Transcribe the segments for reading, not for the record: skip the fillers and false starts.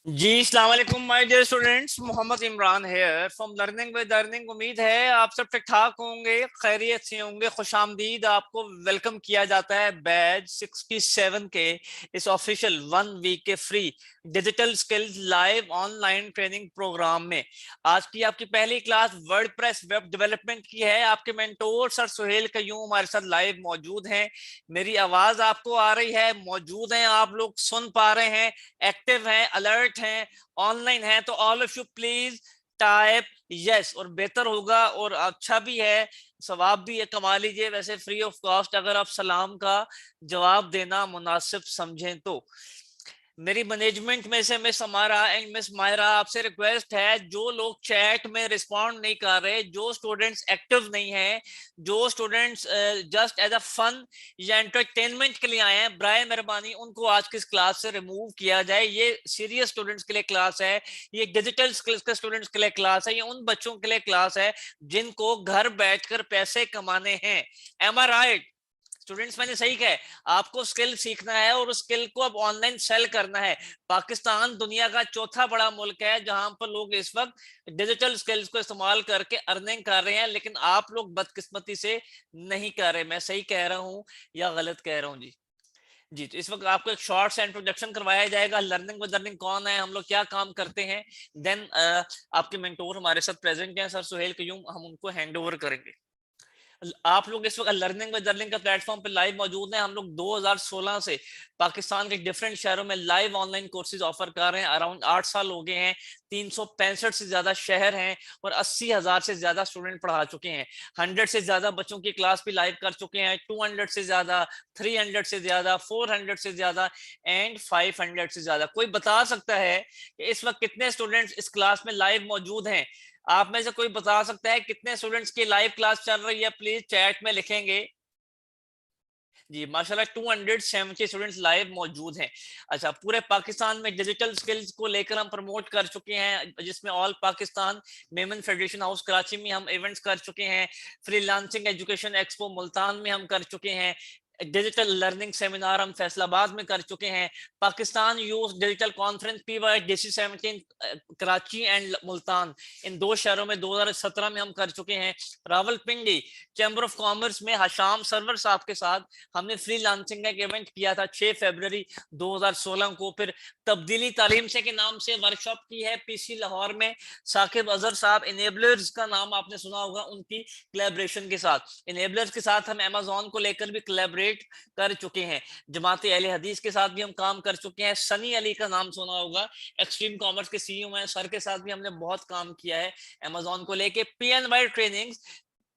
जी अस्सलाम वालेकुम my dear students. Mohammad Imran here from learning with earning. उम्मीद है आप सब ठीक ठाक होंगे, खैरियत से होंगे। खुशामदीद, आपको वेलकम किया जाता है बैच 67 के इस ऑफिशियल 1 वीक के free digital skills live online training program में। आज की आपकी पहली क्लास वर्डप्रेस वेब डेवलपमेंट की है। आपके मेंटोर सर सुहेल कयूम हमारे साथ लाइव मौजूद हैं। मेरी आवाज आपको आ रही है, मौजूद हैं, आप लोग सुन पा रहे हैं, एक्टिव हैं, अलर्ट हैं, ऑनलाइन हैं? तो all of you please type yes. और बेहतर होगा और अच्छा भी है, सवाब भी है, कमा लीजिए वैसे फ्री ऑफ कॉस्ट अगर आप सलाम का जवाब देना मुनासिब समझें तो। मेरी मैनेजमेंट में से मिस हमारा एंड मिस मायरा आपसे रिक्वेस्ट है, जो लोग चैट में रिस्पॉन्ड नहीं कर रहे, जो स्टूडेंट्स एक्टिव नहीं है, जो students just as a fun या एंटरटेनमेंट के लिए आए हैं, बराए मेहरबानी उनको आज की इस क्लास से रिमूव किया जाए। ये सीरियस स्टूडेंट्स के लिए क्लास है, ये डिजिटल स्किल्स के स्टूडेंट्स के लिए क्लास है, ये उन बच्चों के लिए क्लास है जिनको घर बैठकर पैसे कमाने हैं। एम आई राइट स्टूडेंट्स? मैंने सही कहा, आपको स्किल सीखना है और उस स्किल को अब ऑनलाइन सेल करना है। पाकिस्तान दुनिया का चौथा बड़ा मुल्क है जहां पर लोग इस वक्त डिजिटल स्किल्स को इस्तेमाल करके अर्निंग कर रहे हैं, लेकिन आप लोग बदकिस्मती से नहीं कर रहे। मैं सही कह रहा हूं या गलत कह रहा हूं? जी जी। तो इस वक्त आपको एक शॉर्ट सा इंट्रोडक्शन करवाया जाएगा, लर्निंग विद लर्निंग कौन है, हम लोग क्या काम करते हैं। देन आपके मेंटोर हमारे साथ प्रेजेंट हैं, सर सुहेल कयूम, हम उनको हैंड ओवर करेंगे। आप लोग इस वक्त लर्निंग विद लर्निंग का प्लेटफॉर्म पे लाइव मौजूद हैं। हम लोग 2016 से पाकिस्तान के डिफरेंट शहरों में लाइव ऑनलाइन कोर्सेज ऑफर कर रहे हैं। अराउंड 8 साल हो गए हैं, 365 से ज्यादा शहर हैं और 80,000 से ज्यादा स्टूडेंट पढ़ा चुके हैं। 100 से ज्यादा बच्चों की क्लास भी लाइव कर चुके हैं, 200 से ज्यादा, 300 से ज्यादा, 400 से ज्यादा एंड 500 से ज्यादा। कोई बता सकता है कि इस वक्त कितने स्टूडेंट्स इस क्लास में लाइव मौजूद हैं? आप में से कोई बता सकता है कितने स्टूडेंट्स की लाइव क्लास चल रही है? प्लीज चैट में लिखेंगे। जी माशाल्लाह 270 स्टूडेंट्स लाइव मौजूद हैं। अच्छा, पूरे पाकिस्तान में डिजिटल स्किल्स को लेकर हम प्रमोट कर चुके हैं, जिसमें all Pakistan Memon federation house Karachi में हम इवेंट्स कर चुके हैं, फ्रीलांसिंग एजुकेशन एक्सपो मुल्तान में हम कर चुके हैं, डिजिटल लर्निंग सेमिनार हम फैसलाबाद में कर चुके हैं, Pakistan youth digital conference PY DC17 Karachi and Multan, इन दो शहरों में 2017 में हम कर चुके हैं। रावलपिंडी चैम्बर ऑफ कॉमर्स में हशाम सरवर साहब के साथ हमने फ्री लांसिंग का एक इवेंट किया था 6 फरवरी 2016 को। फिर तब्दीली तालीम से के नाम से वर्कशॉप की है PC लाहौर में, साकिब अजहर साहब, इनेबलर्स का नाम आपने सुना होगा, उनकी कोलैबोरेशन के साथ। इनेबलर्स के साथ हम अमेज़न को लेकर भी कोलैबोरेट कर चुके हैं। जमात अहले हदीस के साथ भी हम काम कर चुके हैं। सनी अली का नाम सुना होगा, एक्सट्रीम कॉमर्स के CEO हैं, सर के साथ भी हमने बहुत काम किया है अमेज़न को लेके। PNY trainings,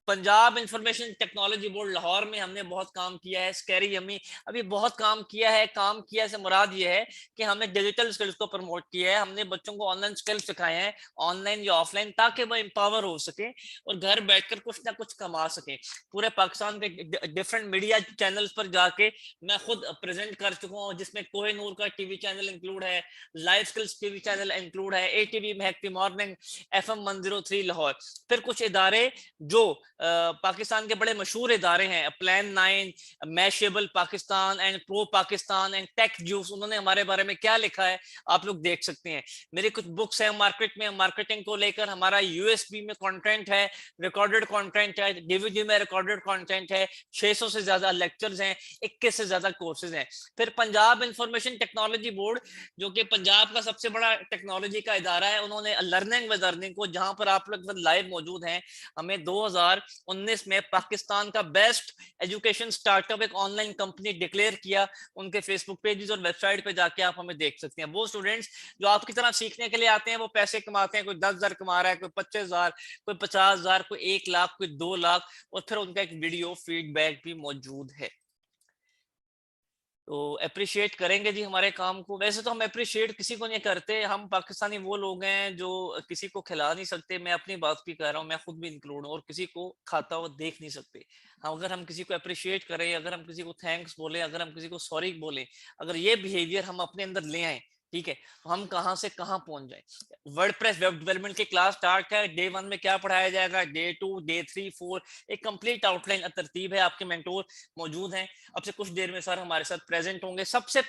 Punjab information technology board Lahore में हमने बहुत काम किया है। स्कैरी यमी अभी बहुत काम किया है। काम किया से मुराद ये है कि हमने डिजिटल स्किल्स को प्रमोट किया है, हमने बच्चों को ऑनलाइन स्किल्स सिखाए हैं, ऑनलाइन या ऑफलाइन, ताकि वो एम्पावर हो सके और घर बैठकर कुछ ना कुछ कमा सके। पूरे पाकिस्तान के डिफरेंट मीडिया चैनल्स पर जाके मैं खुद प्रेजेंट कर चुका हूँ, जिसमें कोहिनूर का टीवी चैनल इंक्लूड है, live skills TV channel include है, ATV महकती मॉर्निंग, FM 103 लाहौर। फिर कुछ इदारे जो पाकिस्तान के बड़े मशहूर इदारे हैं, plan 9, Mashable Pakistan and Pro Pakistan and Tech Juice, उन्होंने हमारे बारे में क्या लिखा है आप लोग देख सकते हैं। मेरी कुछ बुक्स हैं मार्केट में, मार्केटिंग को लेकर। हमारा USB में कंटेंट है, रिकॉर्डेड कंटेंट है, DVD में रिकॉर्डेड कंटेंट है, 600 से ज्यादा लेक्चर्स हैं, 21 से ज्यादा कोर्सेज हैं। फिर पंजाब इंफॉर्मेशन टेक्नोलॉजी बोर्ड, जो कि पंजाब का सबसे बड़ा टेक्नोलॉजी का इदारा है, उन्होंने लर्निंग विद अर्निंग को, जहां पर आप लोग लाइव मौजूद हैं, हमें 2019 में पाकिस्तान का बेस्ट एजुकेशन स्टार्टअप एक ऑनलाइन कंपनी डिक्लेयर किया। उनके फेसबुक पेजेस और वेबसाइट पे जाके आप हमें देख सकते हैं। वो स्टूडेंट्स जो आपकी तरह सीखने के लिए आते हैं, वो पैसे कमाते हैं, कोई 10,000 कमा रहा है, कोई 25,000, कोई 50,000, कोई 1 लाख, कोई 2 लाख, और फिर उनका एक वीडियो फीडबैक भी मौजूद है। तो अप्रिशिएट करेंगे जी हमारे काम को। वैसे तो हम अप्रिशिएट किसी को नहीं करते, हम पाकिस्तानी वो लोग हैं जो किसी को खिला नहीं सकते। मैं अपनी बात भी कर रहा हूँ, मैं खुद भी इंक्लूड हूँ, और किसी को खाता हुआ देख नहीं सकते। हम अगर हम किसी को अप्रिशिएट करें, अगर हम किसी को थैंक्स बोले, अगर हम किसी को सॉरी बोले, अगर ये बिहेवियर हम अपने अंदर ले आए, ठीक है, तो हम कहां से कहां पहुंच जाए। वर्डप्रेस वेब डेवलपमेंट की क्लास स्टार्ट है, डे 1 में क्या पढ़ाया जाएगा, डे 2, डे 3, 4, एक कंप्लीट आउटलाइन तरतीब है। आपके मेंटोर मौजूद हैं, अब से कुछ देर में सर हमारे साथ प्रेजेंट होंगे। सबसे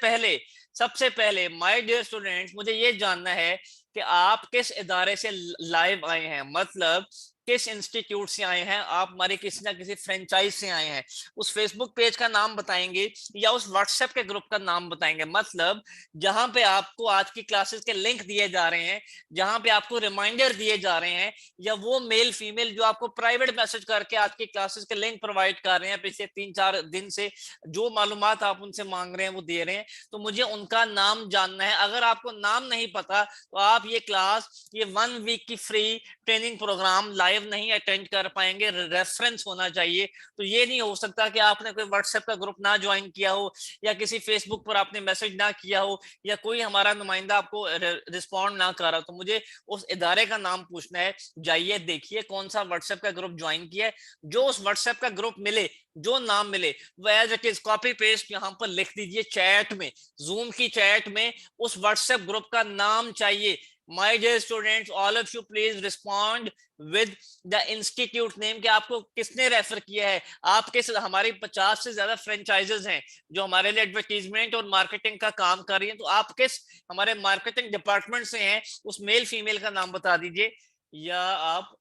पहले माय डियर स्टूडेंट्स, मुझे ये जानना है कि आप किस इदारे से लाइव आए हैं, मतलब किस इंस्टीट्यूट से आए हैं आप, हमारे किसी ना किसी फ्रेंचाइज से आए हैं। उस फेसबुक पेज का नाम बताएंगे या उस व्हाट्सएप के ग्रुप का नाम बताएंगे, मतलब जहां पे आपको आज की क्लासेस के लिंक दिए जा रहे हैं, जहां पे आपको रिमाइंडर दिए जा रहे हैं, या वो मेल फीमेल जो आपको प्राइवेट मैसेज करके आज की क्लासेस के लिंक प्रोवाइड कर रहे हैं पिछले 3-4 दिन से, जो मालूमात आप उनसे मांग रहे हैं वो दे रहे हैं, तो मुझे उनका नाम जानना है। अगर आपको नाम नहीं पता तो आप ये क्लास, ये 1 वीक की फ्री ट्रेनिंग प्रोग्राम लाइव नहीं अटेंड कर पाएंगे, रेफरेंस होना चाहिए। तो ये नहीं हो सकता कि आपने कोई व्हाट्सएप का ग्रुप ना ज्वाइन किया हो, या किसी फेसबुक पर आपने मैसेज ना किया हो, या कोई हमारा नुमाइंदा आपको रिस्पॉन्ड ना कर रहा, तो मुझे उस इदारे का नाम पूछना है। जाइए देखिए कौन सा व्हाट्सएप का ग्रुप ज्वाइन किया है, जो उस व्हाट्सएप का ग्रुप मिले, जो नाम मिले, वो as it is copy paste यहाँ पर लिख दीजिए चैट में, जूम की चैट में उस व्हाट्सएप ग्रुप का नाम चाहिए। My dear students, all of you please respond with the institute name कि आपको किसने रेफर किया है। आपके हमारी 50 से ज्यादा फ्रेंचाइजेस हैं जो हमारे लिए एडवर्टीजमेंट और मार्केटिंग का काम कर रही हैं, तो आप किस हमारे मार्केटिंग डिपार्टमेंट से हैं, उस मेल फीमेल का नाम बता दीजिए, या आप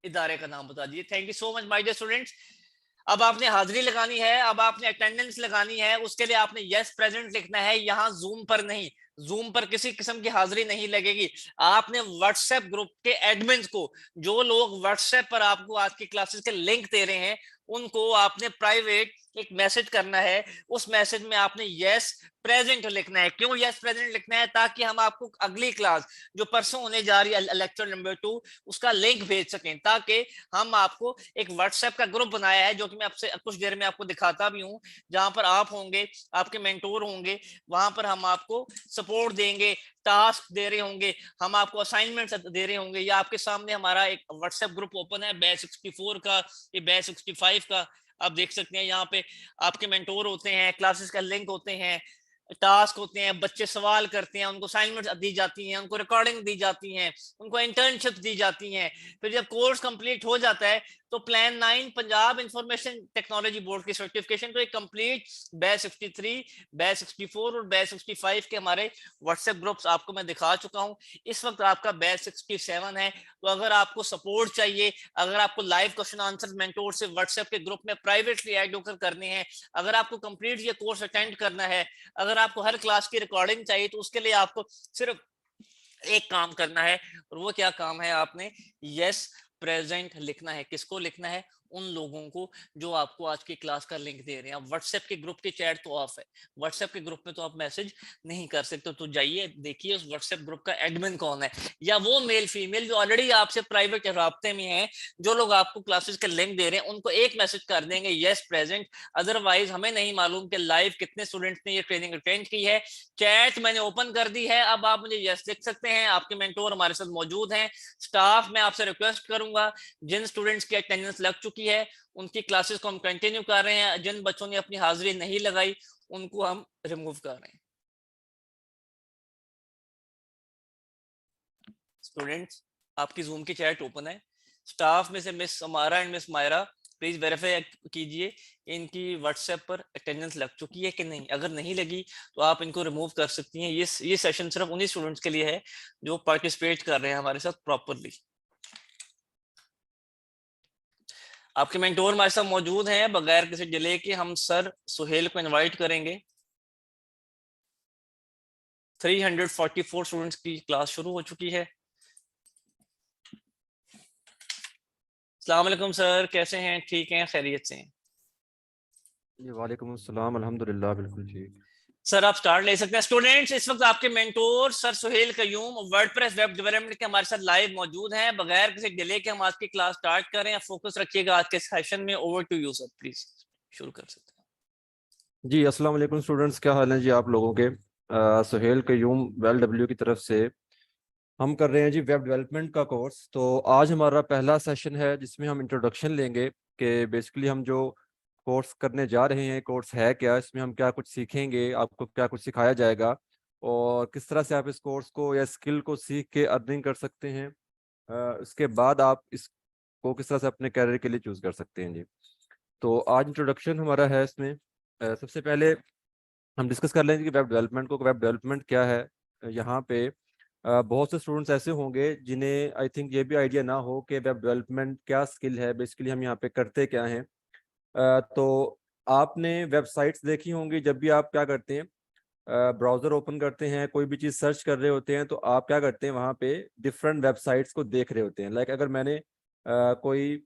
इदारे का नाम बता दीजिए। Thank you so much my dear students. अब आपने हाजिरी लगानी है, अब आपने अटेंडेंस लगानी है, उसके लिए आपने यस प्रेजेंट लिखना है, यहाँ जूम पर नहीं, जूम पर किसी किस्म की हाजिरी नहीं लगेगी। आपने व्हाट्सएप ग्रुप के एडमिन को, जो लोग व्हाट्सएप पर आपको आज की क्लासेस के लिंक दे रहे हैं, उनको आपने प्राइवेट एक मैसेज करना है। उस मैसेज में आपने यस प्रेजेंट लिखना है। क्यों यस प्रेजेंट लिखना है? ताकि हम आपको अगली क्लास जो परसों होने जा रही है लेक्चर नंबर 2, उसका लिंक भेज सकें, ताकि हम आपको एक व्हाट्सएप का ग्रुप बनाया है, जो कि मैं आपसे कुछ देर में आपको दिखाता भी हूं, जहां पर आप होंगे, आपके मेंटोर होंगे, वहां पर हम आपको सपोर्ट देंगे, टास्क दे रहे होंगे, हम आपको असाइनमेंट दे रहे होंगे। या आपके सामने हमारा एक व्हाट्सएप ग्रुप ओपन है बैच 64 का, ये बैच 65 का, आप देख सकते हैं। यहाँ पे आपके मेंटोर होते हैं, क्लासेस का लिंक होते हैं, टास्क होते हैं, बच्चे सवाल करते हैं, उनको असाइनमेंट दी जाती हैं, उनको रिकॉर्डिंग दी जाती हैं, उनको इंटर्नशिप दी जाती हैं। फिर जब कोर्स कंप्लीट हो जाता है तो plan 9 Punjab information technology board की सर्टिफिकेशन को एक कंप्लीट बैच 63, बैच 64 और बैच 65 के हमारे व्हाट्सएप ग्रुप्स आपको मैं दिखा चुका हूं। इस वक्त आपका बैच 67 है। तो अगर आपको सपोर्ट चाहिए, अगर आपको लाइव क्वेश्चन आंसर मेंटोर से व्हाट्सएप के ग्रुप में प्राइवेटली ऐड होकर करने हैं, अगर आपको कंप्लीट ये कोर्स अटेंड करना है, अगर आपको हर क्लास की रिकॉर्डिंग चाहिए, तो उसके लिए आपको सिर्फ एक काम करना है, और वो क्या काम है, आपने यस प्रेजेंट लिखना है। किसको लिखना है? उन लोगों को जो आपको आज की क्लास का लिंक दे रहे हैं। अब व्हाट्सएप के ग्रुप की चैट तो ऑफ है, व्हाट्सएप के ग्रुप में तो आप मैसेज नहीं कर सकते। तो जाइए देखिए उस व्हाट्सएप ग्रुप का एडमिन कौन है, या वो मेल फीमेल जो ऑलरेडी आपसे प्राइवेट राब्ते में है, जो लोग आपको क्लासेस के लिंक दे रहे हैं, उनको एक मैसेज कर देंगे यस प्रेजेंट। अदरवाइज हमें नहीं मालूम कि लाइव कितने स्टूडेंट्स ने ये ट्रेनिंग अटेंड की है। चैट मैंने ओपन कर दी है, अब आप मुझे यस लिख सकते हैं। आपके मेंटोर हमारे साथ मौजूद हैं। स्टाफ, मैं आपसे रिक्वेस्ट करूंगा, जिन स्टूडेंट्स की अटेंडेंस लग चुकी है उनकी क्लासेस को हम कंटिन्यू कर रहे हैं, जिन बच्चों ने अपनी हाजिरी नहीं लगाई उनको हम रिमूव कर रहे हैं। स्टूडेंट्स, आपकी जूम की चैट ओपन है। स्टाफ में से miss Samara and miss Maira please verify कीजिए इनकी व्हाट्सएप पर अटेंडेंस लग चुकी है कि नहीं। अगर नहीं लगी तो आप इनको रिमूव कर सकती हैं। ये सेशन सिर्फ उन्हीं स्टूडेंट्स के लिए है जो पार्टिसिपेट कर रहे हैं हमारे साथ प्रॉपरली। आपके मेंटोर हमारे साथ मौजूद हैं, बगैर किसी डिले के हम सर सुहेल को इनवाइट करेंगे। 344 स्टूडेंट्स की क्लास शुरू हो चुकी है। अस्सलाम वालेकुम सर, कैसे हैं? ठीक हैं, खैरियत से हैं? जी वालेकुम अस्सलाम, अल्हम्दुलिल्लाह बिल्कुल ठीक। सर आप स्टार्ट ले सकते हैं। स्टूडेंट्स, इस वक्त आपके mentor sir Suhail Qayyum WordPress web development के हमारे साथ लाइव मौजूद हैं। बगैर किसी डिले के हम आज की क्लास स्टार्ट करें। फोकस रखिएगा आज के सेशन में। Over to you sir, please शुरू कर सकते हैं। जी अस्सलाम वालेकुम स्टूडेंट्स, क्या हाल है जी आप लोगों के। सुहेल कयूम वेल डब्ल्यू की तरफ से हम कर रहे हैं जी वेब डेवलपमेंट का कोर्स। तो आज हमारा पहला सेशन है जिसमें हम इंट्रोडक्शन लेंगे कि बेसिकली हम जो कोर्स करने जा रहे हैं, कोर्स है क्या, इसमें हम क्या कुछ सीखेंगे, आपको क्या कुछ सिखाया जाएगा। और किस तरह से आप इस कोर्स को या स्किल को सीख के अर्निंग कर सकते हैं। उसके बाद आप इसको किस तरह से अपने कैरियर के लिए चूज कर सकते हैं जी। तो आज इंट्रोडक्शन हमारा है इसमें। सबसे पहले हम डिस्कस कर लेंगे कि वेब डेवलपमेंट को, वेब डेवलपमेंट क्या है। यहाँ पे बहुत से स्टूडेंट्स ऐसे होंगे जिन्हें आई थिंक ये भी आइडिया ना हो कि वेब डेवलपमेंट क्या स्किल है, बेसिकली हम यहाँ पे करते क्या हैं। तो आपने वेबसाइट्स देखी होंगी, जब भी आप क्या करते हैं, ब्राउजर ओपन करते हैं, कोई भी चीज़ सर्च कर रहे होते हैं, तो आप क्या करते हैं, वहाँ पे डिफरेंट वेबसाइट्स को देख रहे होते हैं। लाइक अगर मैंने कोई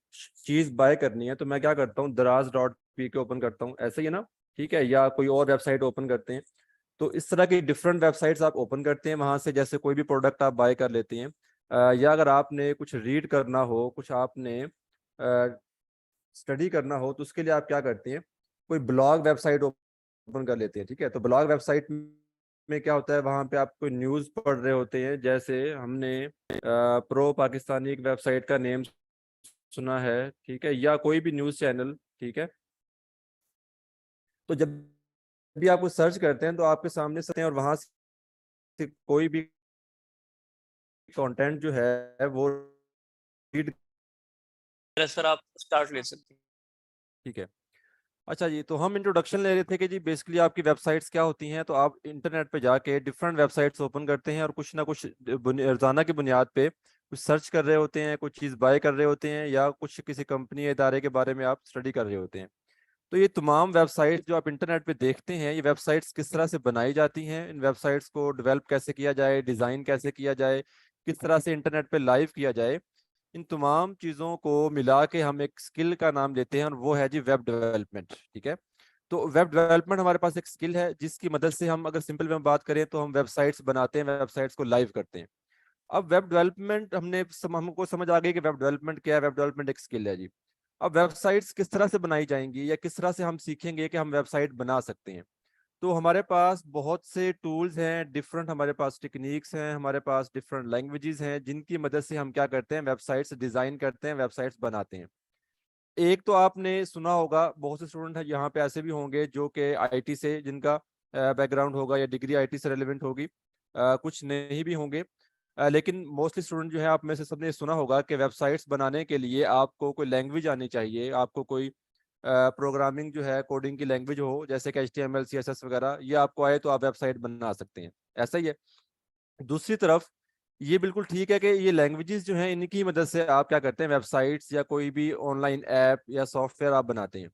चीज़ बाय करनी है तो मैं क्या करता हूँ, दराज.पी के ओपन करता हूँ, ऐसे ही है ना, ठीक है, या कोई और वेबसाइट ओपन करते हैं। तो इस तरह की डिफरेंट वेबसाइट्स आप ओपन करते हैं, वहाँ से जैसे कोई भी प्रोडक्ट आप बाय कर लेते हैं। या अगर आपने कुछ रीड करना हो, कुछ आपने स्टडी करना हो, तो उसके लिए आप क्या करते हैं, कोई ब्लॉग वेबसाइट ओपन कर लेते हैं, ठीक है। तो ब्लॉग वेबसाइट में क्या होता है, वहां पे आप कोई न्यूज़ पढ़ रहे होते हैं, जैसे हमने प्रो पाकिस्तानी एक वेबसाइट का नेम सुना है, ठीक है, या कोई भी न्यूज़ चैनल, ठीक है। तो जब भी आप कुछ सर्च करते हैं तो आपके सामने सकते हैं, और वहां से कोई भी कंटेंट जो है वो रीड, सर आप स्टार्ट ले सकते हैं। ठीक है। अच्छा जी, तो हम इंट्रोडक्शन ले रहे थे कि जी बेसिकली आपकी वेबसाइट्स क्या होती हैं। तो आप इंटरनेट पे जाके डिफरेंट वेबसाइट्स ओपन करते हैं और कुछ ना कुछ रोजाना की बुनियाद पे कुछ सर्च कर रहे होते हैं, कुछ चीज़ बाय कर रहे होते हैं, या कुछ किसी कंपनी या इदारे के बारे में आप स्टडी कर रहे होते हैं। तो ये तमाम वेबसाइट्स जो आप इंटरनेट पे देखते हैं, ये वेबसाइट्स किस तरह से बनाई जाती हैं, इन वेबसाइट्स को डेवलप कैसे किया जाए, डिज़ाइन कैसे किया जाए, किस तरह से इंटरनेट पे लाइव किया जाए, इन तमाम चीज़ों को मिला के हम एक स्किल का नाम लेते हैं, और वो है जी वेब डेवलपमेंट, ठीक है। तो वेब डेवलपमेंट हमारे पास एक स्किल है जिसकी मदद से हम, अगर सिंपल में बात करें, तो हम वेबसाइट्स बनाते हैं, वेबसाइट्स को लाइव करते हैं। अब वेब डेवलपमेंट हमको समझ आ गई कि वेब डेवलपमेंट क्या है। वेब डेवलपमेंट एक स्किल है जी। अब वेबसाइट्स किस तरह से बनाई जाएंगी, या किस तरह से हम सीखेंगे कि हम वेबसाइट बना सकते हैं। तो हमारे पास बहुत से टूल्स हैं, डिफरेंट हमारे पास टेक्निक्स हैं, हमारे पास डिफरेंट लैंग्वेजेस हैं, जिनकी मदद से हम क्या करते हैं, वेबसाइट्स डिजाइन करते हैं, वेबसाइट्स बनाते हैं। एक तो आपने सुना होगा, बहुत से स्टूडेंट हैं यहाँ पे ऐसे भी होंगे जो कि आईटी से, जिनका बैकग्राउंड होगा या डिग्री आईटी से रेलेवेंट होगी, कुछ नहीं भी होंगे। लेकिन मोस्टली स्टूडेंट जो है, आप में से सबने सुना होगा कि वेबसाइट्स बनाने के लिए आपको कोई लैंग्वेज आनी चाहिए, आपको कोई प्रोग्रामिंग जो है, कोडिंग की लैंग्वेज हो, जैसे कि HTML CSS वगैरह, ये आपको आए तो आप वेबसाइट बना सकते हैं। ऐसा ही है। दूसरी तरफ ये बिल्कुल ठीक है कि ये लैंग्वेजेस जो हैं, इनकी मदद से आप क्या करते हैं, वेबसाइट्स या कोई भी ऑनलाइन ऐप या सॉफ्टवेयर आप बनाते हैं।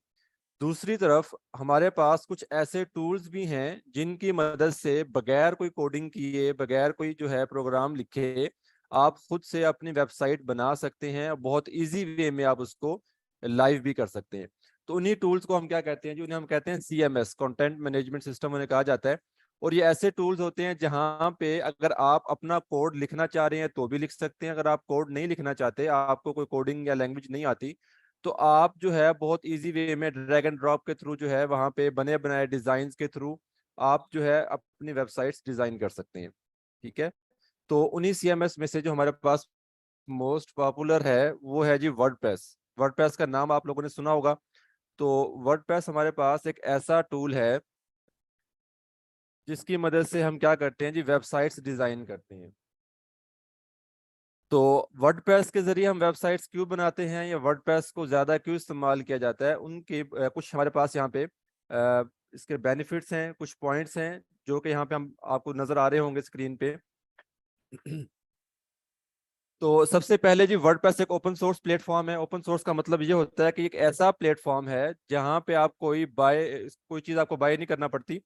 दूसरी तरफ हमारे पास कुछ ऐसे टूल्स भी हैं जिनकी मदद से बगैर कोई कोडिंग किए, बगैर कोई जो है प्रोग्राम लिखे, आप खुद से अपनी वेबसाइट बना सकते हैं, और बहुत इजी वे में आप उसको लाइव भी कर सकते हैं। तो उन्हीं टूल्स को हम क्या कहते हैं, जो उन्हें हम कहते हैं CMS, कंटेंट मैनेजमेंट सिस्टम उन्हें कहा जाता है। और ये ऐसे टूल्स होते हैं जहां पे अगर आप अपना कोड लिखना चाह रहे हैं तो भी लिख सकते हैं, अगर आप कोड नहीं लिखना चाहते, आपको कोई कोडिंग या लैंग्वेज नहीं आती, तो आप जो है बहुत इजी वे में ड्रैग एंड ड्रॉप के थ्रू जो है, वहां पे बने बनाए डिजाइन के थ्रू आप जो है अपनी वेबसाइट्स डिजाइन कर सकते हैं, ठीक है। तो उन्हीं CMS में से जो हमारे पास मोस्ट पॉपुलर है वो है जी वर्डप्रेस। वर्डप्रेस का नाम आप लोगों ने सुना होगा। तो वर्डप्रेस हमारे पास एक ऐसा टूल है जिसकी मदद से हम क्या करते हैं जी, वेबसाइट्स डिजाइन करते हैं। तो वर्डप्रेस के जरिए हम वेबसाइट्स क्यों बनाते हैं, या वर्डप्रेस को ज्यादा क्यों इस्तेमाल किया जाता है, उनके कुछ हमारे पास यहाँ पे इसके बेनिफिट्स हैं, कुछ पॉइंट्स हैं जो कि यहाँ पे हम आपको नजर आ रहे होंगे स्क्रीन पे। तो सबसे पहले जी, वर्डप्रेस एक ओपन सोर्स प्लेटफॉर्म है। ओपन सोर्स का मतलब ये होता है कि एक ऐसा प्लेटफॉर्म है जहाँ पे आप कोई चीज आपको बाय नहीं करना पड़ती,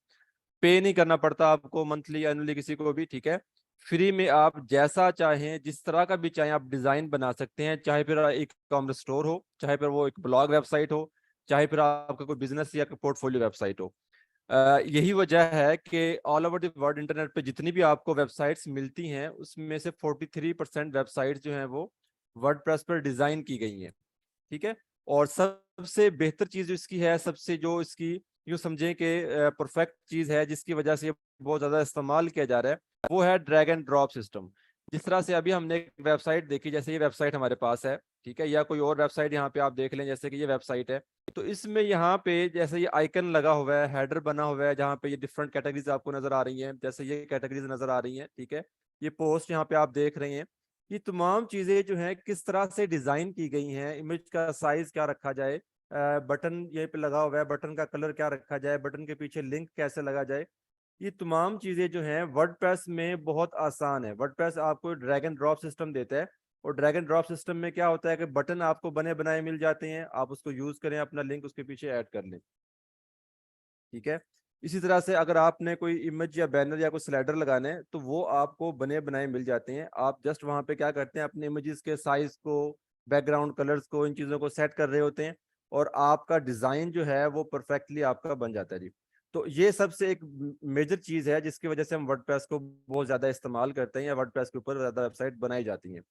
पे नहीं करना पड़ता आपको मंथली एनुअली किसी को भी, ठीक है। फ्री में आप जैसा चाहें, जिस तरह का भी चाहें, आप डिजाइन बना सकते हैं, चाहे फिर एक कॉमर्स स्टोर हो, चाहे फिर वो एक ब्लॉग वेबसाइट हो, चाहे फिर आपका कोई बिजनेस या पोर्टफोलियो वेबसाइट हो। यही वजह है कि all over the world internet पे जितनी भी आपको वेबसाइट्स मिलती हैं, उसमें से 43% वेबसाइट्स जो हैं वो वर्डप्रेस पर डिजाइन की गई हैं, ठीक है। और सबसे बेहतर चीज जो इसकी है, सबसे जो इसकी यूं समझें कि परफेक्ट चीज है, जिसकी वजह से ये बहुत ज्यादा इस्तेमाल किया जा रहा है, वो है ड्रैग एंड ड्रॉप सिस्टम। जिस तरह से अभी हमने एक वेबसाइट देखी, जैसे ये वेबसाइट हमारे पास है, ठीक है, या कोई और वेबसाइट यहाँ पे आप देख लें, जैसे कि ये वेबसाइट है। तो इसमें यहाँ पे जैसे ये आइकन लगा हुआ है, हेडर बना हुआ है, जहाँ पे ये डिफरेंट कैटेगरीज आपको नजर आ रही हैं, जैसे ये कैटेगरीज नजर आ रही हैं, ठीक है। ये पोस्ट यहाँ पे आप देख रहे हैं। ये तमाम चीजें जो है किस तरह से डिजाइन की गई हैं, इमेज का साइज क्या रखा जाए, बटन ये पे लगा हुआ है, बटन का कलर क्या रखा जाए, बटन के पीछे लिंक कैसे लगा जाए, ये तमाम चीजें जो हैं वर्डप्रेस में बहुत आसान है। वर्डप्रेस आपको ड्रैग एंड ड्रॉप सिस्टम देता है, और ड्रैग एंड ड्रॉप सिस्टम में क्या होता है कि बटन आपको बने बनाए मिल जाते हैं, आप उसको यूज करें, अपना लिंक उसके पीछे ऐड कर लें, ठीक है। इसी तरह से अगर आपने कोई इमेज या बैनर या कोई स्लाइडर लगाना है तो वो आपको बने बनाए मिल जाते हैं। आप जस्ट वहां पे क्या करते हैं, अपने इमेजेस के साइज को, बैकग्राउंड कलर्स को, इन चीज़ों को सेट कर रहे होते हैं, और आपका डिज़ाइन जो है वो परफेक्टली आपका बन जाता है जी। तो ये सबसे एक मेजर चीज़ है जिसकी वजह से हम वर्डप्रेस को बहुत ज़्यादा इस्तेमाल करते हैं, या वर्डप्रेस के ऊपर ज़्यादा वेबसाइट बनाई जाती हैं।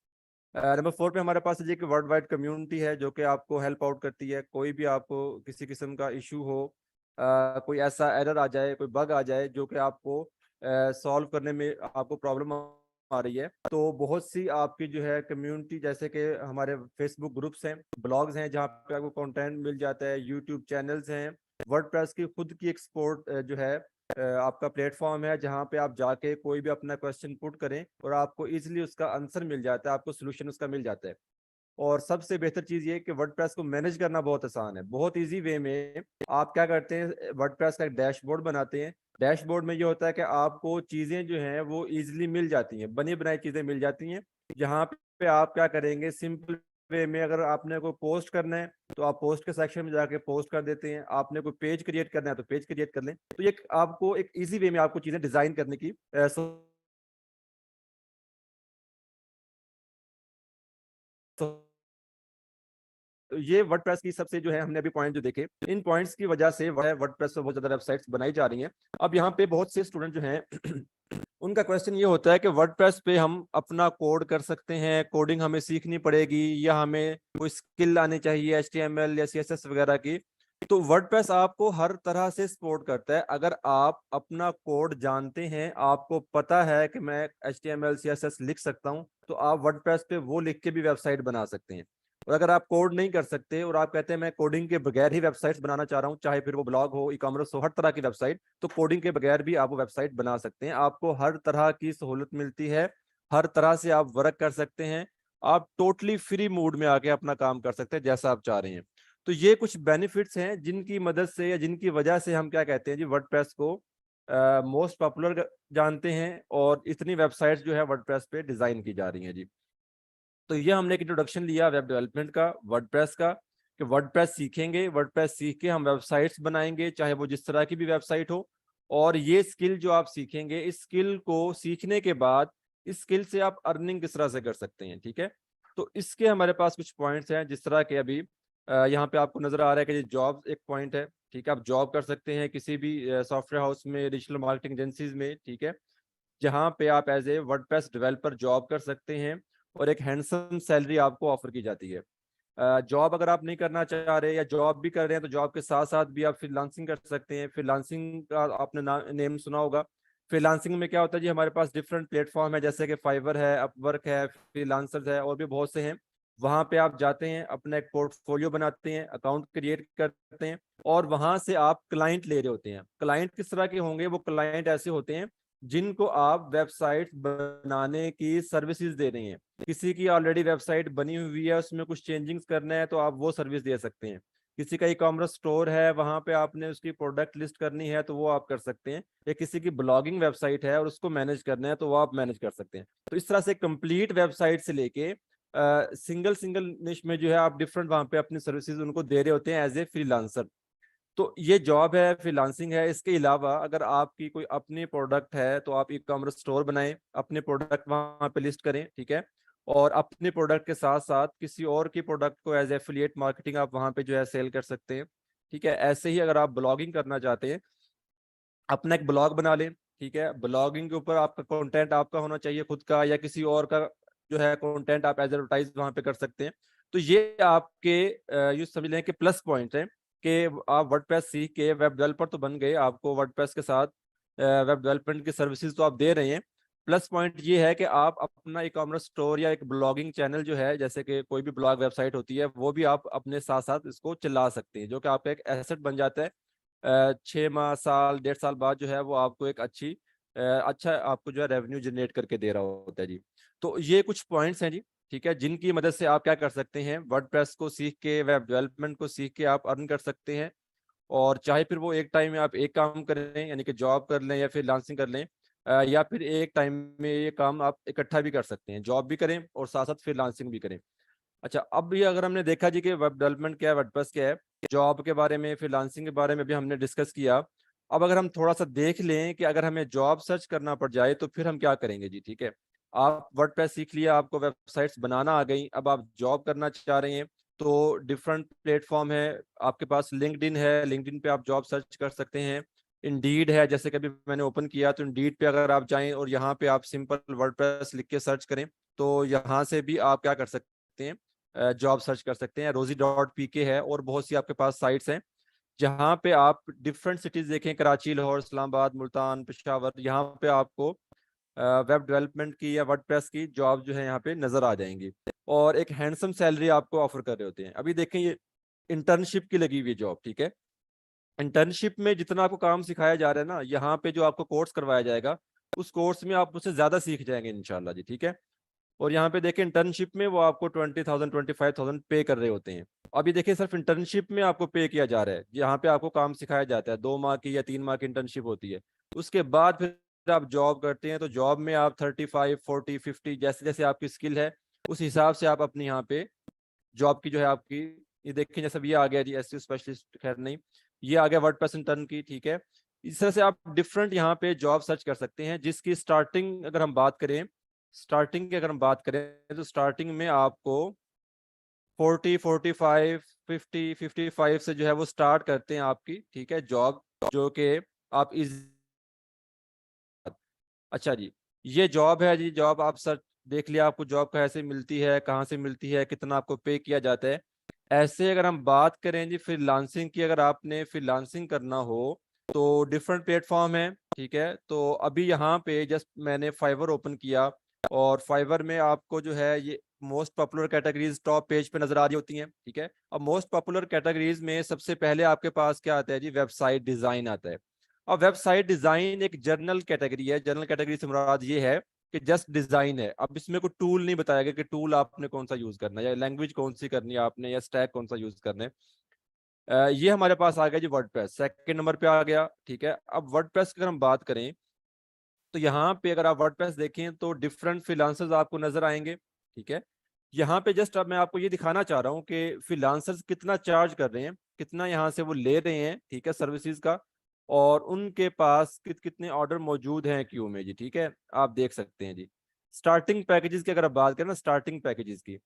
नंबर 4 पे हमारे पास है जी कि वर्ल्ड वाइड कम्युनिटी है जो कि आपको हेल्प आउट करती है। कोई भी आपको किसी किस्म का इशू हो, कोई ऐसा एरर आ जाए, कोई बग आ जाए जो कि आपको सॉल्व करने में आपको प्रॉब्लम आ रही है, तो बहुत सी आपकी जो है कम्युनिटी, जैसे कि हमारे फेसबुक ग्रुप्स हैं, ब्लॉग्स हैं जहाँ पे आपको कंटेंट मिल जाता है, यूट्यूब चैनल्स हैं, वर्डप्रेस की खुद की एक्सपोर्ट जो है आपका प्लेटफॉर्म है जहाँ पे आप जाके कोई भी अपना क्वेश्चन पुट करें और आपको इजीली उसका आंसर मिल जाता है, आपको सोल्यूशन उसका मिल जाता है। और सबसे बेहतर चीज ये कि वर्डप्रेस को मैनेज करना बहुत आसान है। बहुत इजी वे में आप क्या करते हैं, वर्डप्रेस का एक डैशबोर्ड बनाते हैं। डैशबोर्ड में ये होता है कि आपको चीजें जो हैं वो इजीली मिल जाती हैं, बनी बनाई चीजें मिल जाती हैं। जहाँ पे आप क्या करेंगे, सिंपल वे में अगर आपने कोई पोस्ट करना है तो आप पोस्ट के सेक्शन में जाके पोस्ट कर देते हैं, आपने कोई पेज क्रिएट करना है तो पेज क्रिएट कर लें। तो ये आपको एक इजी वे में आपको चीजें डिजाइन करने की तो ये वर्डप्रेस की सबसे जो है हमने अभी पॉइंट जो देखे, इन पॉइंट्स की वजह से वर्डप्रेस पे बहुत ज्यादा वेबसाइट्स बनाई जा रही हैं। अब यहाँ पे बहुत से स्टूडेंट जो हैं उनका क्वेश्चन ये होता है कि वर्डप्रेस पे हम अपना कोड कर सकते हैं, कोडिंग हमें सीखनी पड़ेगी, या हमें कोई स्किल आनी चाहिए HTML या CSS वगैरह की। तो वर्डप्रेस आपको हर तरह से सपोर्ट करता है। अगर आप अपना कोड जानते हैं, आपको पता है कि मैं HTML CSS लिख सकता हूं, तो आप वर्डप्रेस पे वो लिख के भी वेबसाइट बना सकते हैं। और अगर आप कोड नहीं कर सकते और आप कहते हैं मैं कोडिंग के बगैर ही वेबसाइट्स बनाना चाह रहा हूँ, चाहे फिर वो ब्लॉग हो, ई-कॉमर्स हो, हर तरह की वेबसाइट, तो कोडिंग के बगैर भी आप वो वेबसाइट बना सकते हैं। आपको हर तरह की सहूलत मिलती है, हर तरह से आप वर्क कर सकते हैं, आप टोटली फ्री मूड में आके अपना काम कर सकते हैं जैसा आप चाह रहे हैं। तो ये कुछ बेनिफिट्स हैं जिनकी मदद से या जिनकी वजह से हम क्या कहते हैं जी, वर्डप्रेस को मोस्ट पॉपुलर जानते हैं, और इतनी वेबसाइट्स जो है वर्डप्रेस पे डिजाइन की जा रही हैं जी। तो ये हमने एक इंट्रोडक्शन लिया वेब डेवलपमेंट का, वर्डप्रेस का, कि वर्डप्रेस सीखेंगे, वर्डप्रेस सीख के हम वेबसाइट्स बनाएंगे, चाहे वो जिस तरह की भी वेबसाइट हो। और ये स्किल जो आप सीखेंगे, इस स्किल को सीखने के बाद इस स्किल से आप अर्निंग किस तरह से कर सकते हैं, ठीक है। तो इसके हमारे पास कुछ पॉइंट्स हैं, जिस तरह के अभी यहाँ पे आपको नजर आ रहा है कि जॉब एक पॉइंट है, ठीक है। आप जॉब कर सकते हैं किसी भी सॉफ्टवेयर हाउस में, डिजिटल मार्केटिंग एजेंसीज में, ठीक है, जहाँ पे आप as a WordPress developer job कर सकते हैं, और एक हैंडसम सैलरी आपको ऑफर की जाती है। जॉब अगर आप नहीं करना चाह रहे या जॉब भी कर रहे हैं तो जॉब के साथ साथ भी आप फ्रीलांसिंग कर सकते हैं। फ्रीलांसिंग का आपने नेम सुना होगा। फ्रीलांसिंग में क्या होता है जी, हमारे पास डिफरेंट प्लेटफॉर्म है, जैसे कि फाइवर है, अपवर्क है, फ्रीलांसर्स है, और भी बहुत से हैं। वहां पे आप जाते हैं, अपना एक पोर्टफोलियो बनाते हैं, अकाउंट क्रिएट करते हैं, और वहां से आप क्लाइंट ले रहे होते हैं। क्लाइंट किस तरह के होंगे, वो क्लाइंट ऐसे होते हैं जिनको आप वेबसाइट बनाने की सर्विसेज दे रही हैं। किसी की ऑलरेडी वेबसाइट बनी हुई है, उसमें कुछ चेंजिंग्स करना है तो आप वो सर्विस दे सकते हैं। किसी का ई-कॉमर्स स्टोर है, वहां पे आपने उसकी प्रोडक्ट लिस्ट करनी है तो वो आप कर सकते हैं। या किसी की ब्लॉगिंग वेबसाइट है और उसको मैनेज करना है तो वो आप मैनेज कर सकते हैं। तो इस तरह से कंप्लीट वेबसाइट से लेके सिंगल सिंगल निश में जो है आप डिफरेंट वहां पे अपनी सर्विसेज उनको दे रहे होते हैं एज ए फ्रीलांसर। तो ये जॉब है, फ्रीलांसिंग है। इसके अलावा अगर आपकी कोई अपनी प्रोडक्ट है तो आप ई-कॉमर्स स्टोर बनाएं, अपने प्रोडक्ट वहां पे लिस्ट करें, ठीक है। और अपने प्रोडक्ट के साथ साथ किसी और की प्रोडक्ट को एज एफिलिएट मार्केटिंग आप वहां पे जो है सेल कर सकते हैं, ठीक है। ऐसे ही अगर आप ब्लॉगिंग करना चाहते हैं, अपना एक ब्लॉग बना लें, ठीक है। ब्लॉगिंग के ऊपर आपका कंटेंट आपका होना चाहिए खुद का, या किसी और का जो है कंटेंट आप एज एडवर्टाइज वहां पे कर सकते हैं। तो ये आपके यूँ समझ लें कि प्लस पॉइंट है कि आप वर्डप्रेस सीख के वेब डेवलपर तो बन गए, आपको वर्डप्रेस के साथ वेब डेवलपमेंट की सर्विसेज तो आप दे रहे हैं, प्लस पॉइंट ये है कि आप अपना ई कॉमर्स स्टोर या एक ब्लॉगिंग चैनल जो है, जैसे कि कोई भी ब्लॉग वेबसाइट होती है, वो भी आप अपने साथ साथ इसको चला सकते हैं, जो कि आपका एक एसेट बन जाता है। 6 माह, साल, 1.5 साल बाद जो है वो आपको एक अच्छा आपको जो है रेवेन्यू जनरेट करके दे रहा होता है जी। तो ये कुछ पॉइंट्स हैं जी, ठीक है, जिनकी मदद से आप क्या कर सकते हैं, वर्डप्रेस को सीख के, वेब डेवलपमेंट को सीख के आप अर्न कर सकते हैं। और चाहे फिर वो एक टाइम में आप एक काम कर लें, यानी कि जॉब कर लें या फिर लांसिंग कर लें, या फिर एक टाइम में ये काम आप इकट्ठा भी कर सकते हैं, जॉब भी करें और साथ साथ फिर लांसिंग भी करें। अच्छा, अब ये अगर हमने देखा जी कि वेब डेवलपमेंट क्या है, वर्डप्रेस क्या है, जॉब के बारे में, फ्रीलांसिंग के बारे में भी हमने डिस्कस किया। अब अगर हम थोड़ा सा देख लें कि अगर हमें जॉब सर्च करना पड़ जाए तो फिर हम क्या करेंगे जी, ठीक है। आप वर्डप्रेस सीख लिया, आपको वेबसाइट्स बनाना आ गई, अब आप जॉब करना चाह रहे हैं तो डिफरेंट प्लेटफॉर्म है आपके पास। लिंक्डइन है, लिंक्डइन पे आप जॉब सर्च कर सकते हैं। इंडीड है, जैसे कभी मैंने ओपन किया तो इंडीड पे अगर आप जाएं और यहाँ पे आप सिंपल वर्डप्रेस लिख के सर्च करें तो यहाँ से भी आप क्या कर सकते हैं, जॉब सर्च कर सकते हैं। rosie.pk है, और बहुत सी आपके पास साइट्स हैं जहाँ पे आप डिफरेंट सिटीज देखें, कराची, लाहौर, इस्लामाबाद, मुल्तान, पेशावर, यहाँ पे आपको वेब डेवलपमेंट की या वर्डप्रेस की जॉब जो है यहाँ पे नजर आ जाएंगी, और एक हैंडसम सैलरी आपको ऑफर कर रहे होते हैं। अभी देखें, ये इंटर्नशिप की लगी हुई जॉब, ठीक है। इंटर्नशिप में जितना आपको काम सिखाया जा रहा है ना, यहाँ पे जो आपको कोर्स करवाया जाएगा, उस कोर्स में आप उससे ज्यादा सीख जाएंगे इंशाल्लाह जी, ठीक है। और यहाँ पे देखें, इंटर्नशिप में वो आपको 20,000 25,000 पे कर रहे होते हैं। अभी देखिए, सिर्फ इंटर्नशिप में आपको पे किया जा रहा है, यहाँ पे आपको काम सिखाया जाता है, 2 माह की या 3 माह की इंटर्नशिप होती है। उसके बाद फिर आप जॉब करते हैं, तो जॉब में आप 35 40 50 जैसे जैसे आपकी स्किल है उस हिसाब से आप अपनी यहाँ पे जॉब की जो है आपकी, ये देखें जैसे ये आ गया जी, एसईओ स्पेशलिस्ट, खैर नहीं, ये आ गया वर्डप्रेस इंटर्न की, ठीक है। इस तरह से आप डिफरेंट यहाँ पे जॉब सर्च कर सकते हैं, जिसकी स्टार्टिंग अगर हम बात करें, स्टार्टिंग की अगर हम बात करें तो स्टार्टिंग में आपको 40 45 50 55 से जो है वो स्टार्ट करते हैं आपकी, ठीक है, जॉब, जो कि आप इस, अच्छा जी, ये जॉब है जी, जॉब आप सर्च देख लिया, आपको जॉब कैसे मिलती है, कहाँ से मिलती है, कितना आपको पे किया जाता है। ऐसे अगर हम बात करें जी फ्रीलांसिंग की, अगर आपने फ्रीलांसिंग करना हो तो डिफरेंट प्लेटफॉर्म है, ठीक है। तो अभी यहाँ पे जस्ट मैंने फाइवर ओपन किया, और फाइवर में आपको जो है ये most popular categories top page पे नजर आ रही होती हैं, ठीक है। अब मोस्ट पॉपुलर कैटेगरीज में सबसे पहले आपके पास क्या आता है जी, वेबसाइट डिजाइन आता है। और वेबसाइट डिजाइन एक जर्नल कैटेगरी है, जर्नल कैटेगरी से मुराद ये है कि जस्ट डिजाइन है। अब इसमें कोई टूल नहीं बताया गया कि टूल आपने कौन सा यूज करना है, या लैंग्वेज कौन सी करनी है आपने, या स्टैक कौन सा यूज करना है। ये हमारे पास आ गया जी वर्डप्रेस, सेकंड नंबर पे आ गया, ठीक है। अब वर्डप्रेस की अगर हम बात करें तो यहाँ पे अगर आप वर्डप्रेस देखें तो डिफरेंट फ्रीलांसर्स आपको नजर आएंगे, ठीक है। यहाँ पे जस्ट अब मैं आपको ये दिखाना चाह रहा हूँ कि फ्रीलांसर्स कितना चार्ज कर रहे हैं, कितना यहाँ से वो ले रहे हैं, ठीक है, सर्विसेज का, और उनके पास कितने ऑर्डर मौजूद हैं क्यू में जी, ठीक है। आप देख सकते हैं जी, स्टार्टिंग पैकेजेस की अगर आप बात करें ना, स्टार्टिंग पैकेजेस की,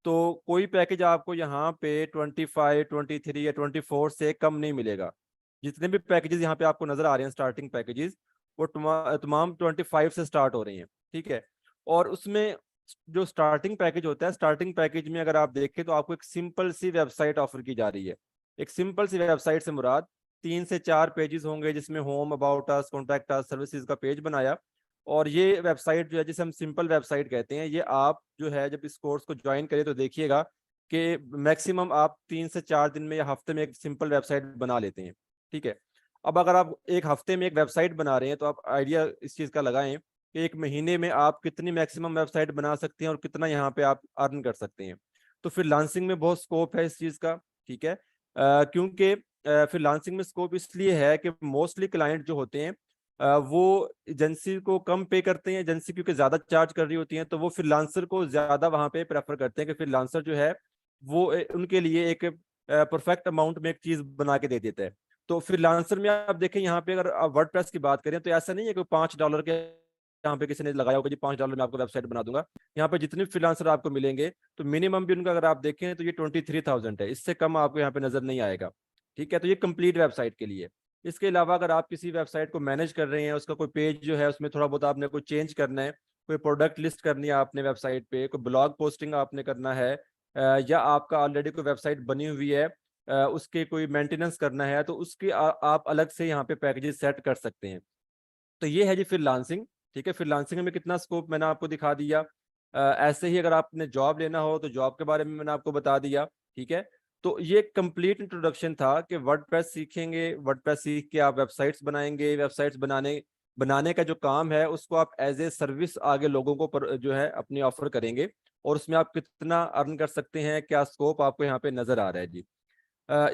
तो कोई पैकेज आपको यहाँ पे 25 23 या 24 से कम नहीं मिलेगा। जितने भी पैकेजेस यहाँ पे आपको नजर आ रहे हैं स्टार्टिंग पैकेजेस, वो तमाम 25 से स्टार्ट हो रही हैं, ठीक है। और उसमें जो स्टार्टिंग पैकेज होता है, स्टार्टिंग पैकेज में अगर आप देखें तो आपको एक सिंपल सी वेबसाइट ऑफर की जा रही है। एक सिंपल सी वेबसाइट से मुराद 3 से 4 पेजेस होंगे, जिसमें home, about us, contact us, services का पेज बनाया। और ये वेबसाइट जो है, जिसे हम सिंपल वेबसाइट कहते हैं, ये आप जो है जब इस कोर्स को ज्वाइन करें तो देखिएगा कि मैक्सिमम आप 3 से 4 दिन में या हफ्ते में एक सिंपल वेबसाइट बना लेते हैं, ठीक है। अब अगर आप एक हफ्ते में एक वेबसाइट बना रहे हैं तो आप आइडिया इस चीज़ का लगाएं कि एक महीने में आप कितनी मैक्सिमम वेबसाइट बना सकते हैं और कितना यहाँ पे आप अर्न कर सकते हैं। तो फिर लांसिंग में बहुत स्कोप है इस चीज़ का, ठीक है। क्योंकि फिर लांसिंग में स्कोप इसलिए है कि मोस्टली क्लाइंट जो होते हैं वो एजेंसी को कम पे करते हैं, एजेंसी क्योंकि ज़्यादा चार्ज कर रही होती हैं, तो वो फ्रीलांसर को ज़्यादा वहाँ पे प्रेफर करते हैं कि फ्रीलांसर जो है वो उनके लिए एक परफेक्ट अमाउंट में एक चीज़ बना के दे देता है। तो फ्रीलांसर में आप देखें, यहाँ पे अगर आप वर्डप्रेस की बात करें तो ऐसा नहीं है कि $5 के यहाँ पे किसी ने लगाया होगा जी, $5 में आपको वेबसाइट बना दूंगा। यहाँ पे जितने फ्रीलांसर आपको मिलेंगे तो मिनिमम भी उनका अगर आप देखें तो ये 23,000 है, इससे कम आपको यहाँ पे नजर नहीं आएगा, ठीक है। तो ये कंप्लीट वेबसाइट के लिए। इसके अलावा अगर आप किसी वेबसाइट को मैनेज कर रहे हैं, उसका कोई पेज जो है उसमें थोड़ा बहुत आपने कोई चेंज करना है, कोई प्रोडक्ट लिस्ट करनी है आपने वेबसाइट पे, कोई ब्लॉग पोस्टिंग आपने करना है, या आपका ऑलरेडी कोई वेबसाइट बनी हुई है, उसके कोई मेंटेनेंस करना है, तो उसके आप अलग से यहाँ पे पैकेजेस सेट कर सकते हैं। तो ये है जी फ्रीलांसिंग, ठीक है। फ्रीलांसिंग में कितना स्कोप मैंने आपको दिखा दिया। ऐसे ही अगर आपने जॉब लेना हो तो जॉब के बारे में मैंने आपको बता दिया। ठीक है, तो ये कंप्लीट इंट्रोडक्शन था कि वर्डप्रेस सीखेंगे, वर्डप्रेस सीख के आप वेबसाइट्स बनाएंगे, वेबसाइट्स बनाने का जो काम है उसको आप एज ए सर्विस आगे लोगों को जो है अपनी ऑफर करेंगे, और उसमें आप कितना अर्न कर सकते हैं, क्या स्कोप आपको यहाँ पे नजर आ रहा है जी।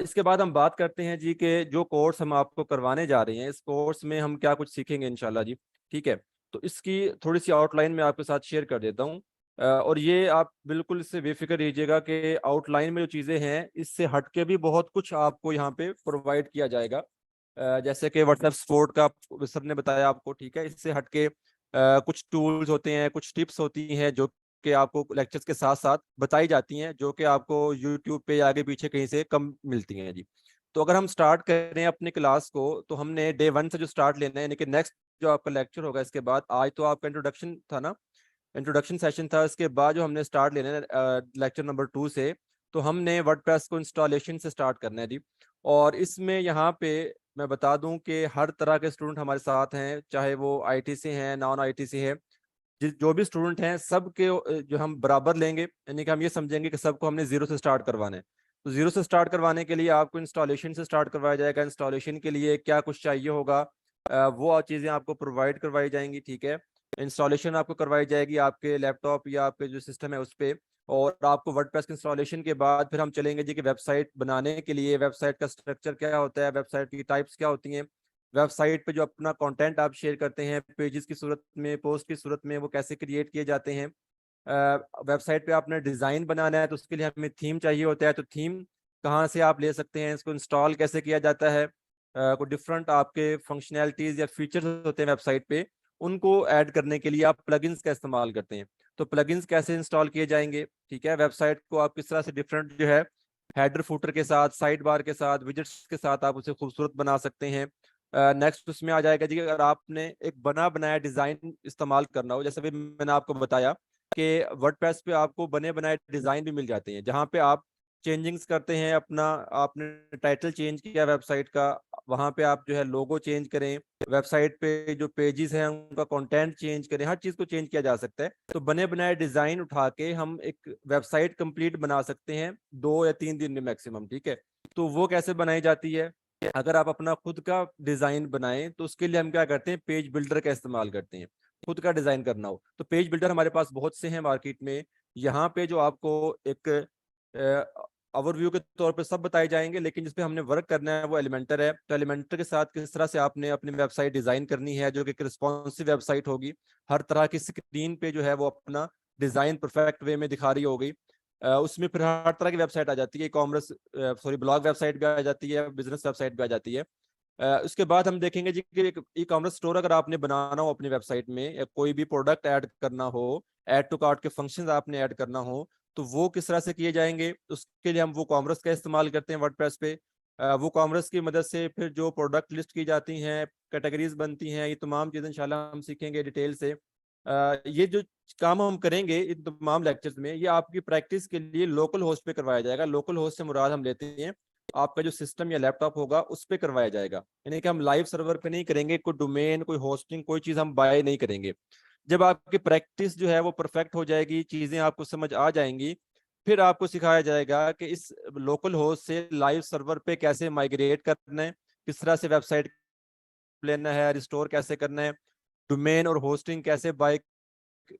इसके बाद हम बात करते हैं जी कि जो कोर्स हम आपको करवाने जा रहे हैं, इस कोर्स में हम क्या कुछ सीखेंगे इंशाल्लाह जी। ठीक है, तो इसकी थोड़ी सी आउटलाइन में आपके साथ शेयर कर देता हूँ। और ये आप बिल्कुल इससे बेफिक्र रहिएगा कि आउटलाइन में जो चीज़ें हैं इससे हटके भी बहुत कुछ आपको यहाँ पे प्रोवाइड किया जाएगा। जैसे कि व्हाट्सएप सपोर्ट का सर ने बताया आपको। ठीक है, इससे हटके कुछ टूल्स होते हैं, कुछ टिप्स होती हैं जो कि आपको लेक्चर्स के साथ साथ बताई जाती हैं, जो कि आपको यूट्यूब पे या आगे पीछे कहीं से कम मिलती हैं जी। तो अगर हम स्टार्ट करें अपनी क्लास को, तो हमने डे 1 से जो स्टार्ट लेना है, यानी कि नेक्स्ट जो आपका लेक्चर होगा इसके बाद, आज तो आपका इंट्रोडक्शन था ना, इंट्रोडक्शन सेशन था, इसके बाद जो हमने स्टार्ट लेना है लेक्चर नंबर 2 से, तो हमने वर्डप्रेस को इंस्टॉलेशन से स्टार्ट करना है जी। और इसमें यहाँ पे मैं बता दूं कि हर तरह के स्टूडेंट हमारे साथ हैं, चाहे वो आईटी से हैं, नॉन आईटी से है, जो भी स्टूडेंट हैं सबके जो हम बराबर लेंगे, यानी कि हम ये समझेंगे कि सबको हमने जीरो से स्टार्ट करवाना है। तो जीरो से स्टार्ट करवाने के लिए आपको इंस्टॉलेशन से स्टार्ट करवाया जाएगा। इंस्टॉलेशन के लिए क्या कुछ चाहिए होगा, वो चीज़ें आपको प्रोवाइड करवाई जाएंगी। ठीक है, इंस्टॉलेशन आपको करवाई जाएगी आपके लैपटॉप या आपके जो सिस्टम है उस पर। और आपको वर्डप्रेस के इंस्टॉलेशन के बाद फिर हम चलेंगे जी कि वेबसाइट बनाने के लिए वेबसाइट का स्ट्रक्चर क्या होता है, वेबसाइट की टाइप्स क्या होती हैं, वेबसाइट पे जो अपना कंटेंट आप शेयर करते हैं पेजेस की सूरत में, पोस्ट की सूरत में, वो कैसे क्रिएट किए जाते हैं। वेबसाइट पे आपने डिज़ाइन बनाना है तो उसके लिए हमें थीम चाहिए होता है, तो थीम कहाँ से आप ले सकते हैं, इसको इंस्टॉल कैसे किया जाता है, कोई डिफरेंट आपके फंक्शनैलिटीज़ या फीचर्स होते हैं वेबसाइट पे, उनको ऐड करने के लिए आप प्लगइन्स का इस्तेमाल करते हैं। तो प्लगइन्स कैसे इंस्टॉल किए जाएंगे, ठीक है, वेबसाइट को आप किस तरह से डिफरेंट जो है हेडर फुटर के साथ, साइड बार के साथ, विजेट्स के साथ आप उसे खूबसूरत बना सकते हैं। नेक्स्ट उसमें आ जाएगा जी, अगर आपने एक बना बनाया डिजाइन इस्तेमाल करना हो, जैसे भी मैंने आपको बताया कि वर्डप्रेस पे आपको बने बनाए डिजाइन भी मिल जाते हैं, जहाँ पे आप चेंजिंग्स करते हैं अपना, आपने टाइटल चेंज किया वेबसाइट का, वहाँ पे आप जो है लोगो चेंज करें, वेबसाइट पे जो पेजेस हैं उनका कंटेंट चेंज करें, हर चीज़ को चेंज किया जा सकता है। तो बने बनाए डिजाइन उठा के हम एक वेबसाइट कंप्लीट बना सकते हैं 2 या 3 दिन में मैक्सिमम। ठीक है, तो वो कैसे बनाई जाती है, अगर आप अपना खुद का डिजाइन बनाएं तो उसके लिए हम क्या करते हैं, पेज बिल्डर का इस्तेमाल करते हैं। खुद का डिजाइन करना हो तो पेज बिल्डर हमारे पास बहुत से हैं मार्केट में। यहाँ पे जो आपको एक ओवरव्यू के तौर पे सब बताए जाएंगे, लेकिन जिसपे हमने वर्क करना है वो एलिमेंटर है। तो एलिमेंटर के साथ किस तरह से आपने अपनी वेबसाइट डिजाइन करनी है जो कि रिस्पॉन्सिव वेबसाइट होगी, हर तरह की स्क्रीन पे जो है वो अपना डिजाइन परफेक्ट वे में दिखा रही होगी। उसमें फिर हर तरह की वेबसाइट आ जाती है, कॉमर्स सॉरी ब्लॉग वेबसाइट भी आ जाती है, बिजनेस वेबसाइट भी आ जाती है। उसके बाद हम देखेंगे जी कि एक ई कॉमर्स स्टोर अगर आपने बनाना हो अपनी वेबसाइट में, या कोई भी प्रोडक्ट ऐड करना हो, ऐड टू कार्ट के फंक्शंस आपने ऐड करना हो, तो वो किस तरह से किए जाएंगे, उसके लिए हम वो कॉमर्स का इस्तेमाल करते हैं वर्डप्रेस पे। वो कॉमर्स की मदद से फिर जो प्रोडक्ट लिस्ट की जाती हैं, कैटेगरीज बनती हैं, ये तमाम चीज़ें इंशाल्लाह हम सीखेंगे डिटेल से। ये जो काम हम करेंगे इन तमाम लेक्चर्स में, ये आपकी प्रैक्टिस के लिए लोकल होस्ट पे करवाया जाएगा। लोकल होस्ट से मुराद हम लेते हैं आपका जो सिस्टम या लैपटॉप होगा उस पे करवाया जाएगा, यानी कि हम लाइव सर्वर पे नहीं करेंगे, कोई डोमेन, कोई होस्टिंग, कोई चीज़ हम बाय नहीं करेंगे। जब आपकी प्रैक्टिस जो है वो परफेक्ट हो जाएगी, चीज़ें आपको समझ आ जाएंगी, फिर आपको सिखाया जाएगा कि इस लोकल होस्ट से लाइव सर्वर पे कैसे माइग्रेट करना है, किस तरह से वेबसाइट लेना है, रिस्टोर कैसे करना है, डोमेन और होस्टिंग कैसे बाय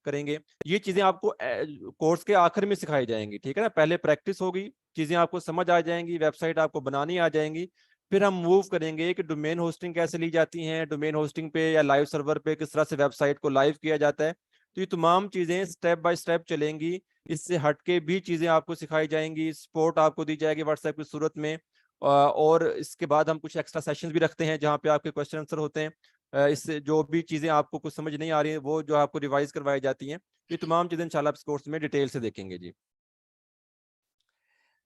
करेंगे। ये चीजें आपको कोर्स के आखिर में सिखाई जाएंगी। ठीक है ना, पहले प्रैक्टिस होगी, चीजें आपको समझ आ जाएंगी, वेबसाइट आपको बनानी आ जाएंगी, फिर हम मूव करेंगे कि डोमेन होस्टिंग कैसे ली जाती हैं, डोमेन होस्टिंग पे या लाइव सर्वर पे किस तरह से वेबसाइट को लाइव किया जाता है। तो ये तमाम चीजें स्टेप बाय स्टेप चलेंगी, इससे हटके भी चीजें आपको सिखाई जाएंगी, सपोर्ट आपको दी जाएगी व्हाट्सएप की सूरत में। और इसके बाद हम कुछ एक्स्ट्रा सेशंस भी रखते हैं जहाँ पे आपके क्वेश्चन आंसर होते हैं। इससे जो भी चीज़ें आपको कुछ समझ नहीं आ रही है वो जो आपको रिवाइज करवाई जाती हैं, ये तमाम चीज़ें इंशाल्लाह आप इस कोर्स में डिटेल से देखेंगे जी।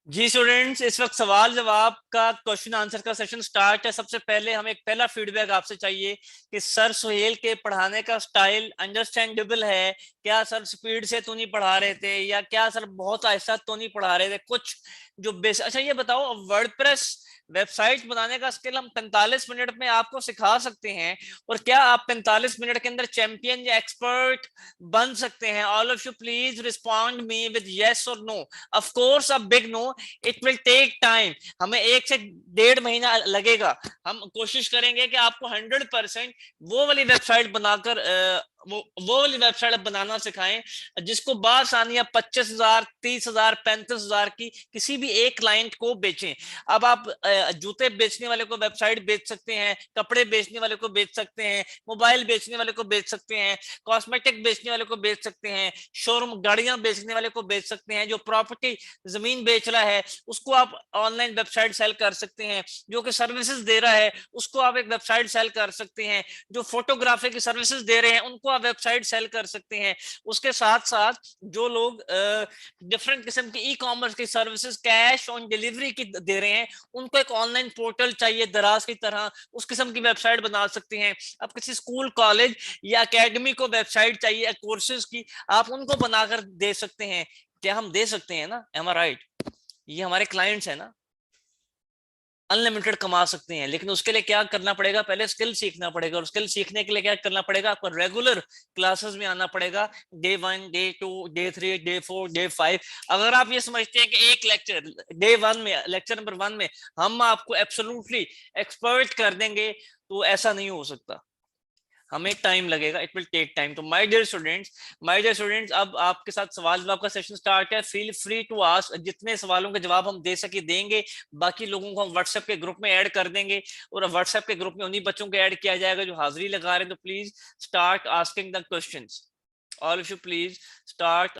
जी स्टूडेंट्स, इस वक्त सवाल जवाब का क्वेश्चन आंसर का सेशन स्टार्ट है। सबसे पहले हमें एक पहला फीडबैक आपसे चाहिए कि सर सुहेल के पढ़ाने का स्टाइल अंडरस्टैंडेबल है क्या? सर स्पीड से तो नहीं पढ़ा रहे थे, या क्या सर बहुत आहिस्ता तो नहीं पढ़ा रहे थे? कुछ जो बेस, अच्छा ये बताओ, वर्डप्रेस वेबसाइट बनाने का स्किल हम 45 मिनट में आपको सिखा सकते हैं, और क्या आप 45 मिनट के अंदर चैंपियन या एक्सपर्ट बन सकते हैं? All of you please respond me with yes और no. Of course a big no, it will take time, हमें 1 से 1.5 महीना लगेगा। हम कोशिश करेंगे कि आपको 100% वो वाली वेबसाइट बनाकर वो वाली वेबसाइट बनाना सिखाएं जिसको बासानी 25,000, 30,000, 35,000 की किसी भी एक क्लाइंट को बेचें। अब आप जूते बेचने वाले को वेबसाइट बेच सकते हैं, कपड़े बेचने वाले को बेच सकते हैं, मोबाइल बेचने वाले को बेच सकते हैं, कॉस्मेटिक बेचने वाले को बेच सकते हैं, शोरूम गाड़ियां बेचने वाले को बेच सकते हैं, जो प्रॉपर्टी जमीन बेच रहा है उसको आप ऑनलाइन वेबसाइट सेल कर सकते हैं, जो कि सर्विसेज दे रहा है उसको आप एक वेबसाइट सेल कर सकते हैं, जो फोटोग्राफी की सर्विसेज दे रहे हैं उनको आप वेबसाइट सेल कर सकते हैं। उसके साथ साथ जो लोग डिफरेंट किस्म की ई कॉमर्स की सर्विसेज कैश ऑन डिलीवरी की दे रहे हैं उनको एक ऑनलाइन पोर्टल चाहिए दराज की तरह, उस किस्म की वेबसाइट बना सकते हैं। अब किसी स्कूल कॉलेज या एकेडमी को वेबसाइट चाहिए कोर्सेज की, आप उनको बनाकर दे सकते हैं। क्या हम दे सकते हैं ना? एम आई राइट? ये हमारे क्लाइंट्स है ना, अनलिमिटेड कमा सकते हैं, लेकिन उसके लिए क्या करना पड़ेगा? पहले स्किल सीखना पड़ेगा, और स्किल सीखने के लिए क्या करना पड़ेगा? आपको रेगुलर क्लासेस में आना पड़ेगा, day 1, day 2, day 3, day 4, day 5। अगर आप ये समझते हैं कि एक लेक्चर डे 1 में, लेक्चर नंबर 1 में हम आपको एब्सोल्युटली एक्सपर्ट कर देंगे, तो ऐसा नहीं हो सकता, हमें टाइम लगेगा, इट विल टेक टाइम। तो माय डियर स्टूडेंट्स, अब आपके साथ सवाल जवाब का सेशन स्टार्ट है। फील फ्री टू आस्क, जितने सवालों के जवाब हम दे सके देंगे, बाकी लोगों को हम व्हाट्सएप के ग्रुप में ऐड कर देंगे, और व्हाट्सएप के ग्रुप में उन्हीं बच्चों को ऐड किया जाएगा जो हाजिरी लगा रहे हैं। तो please start asking the questions, all of you please start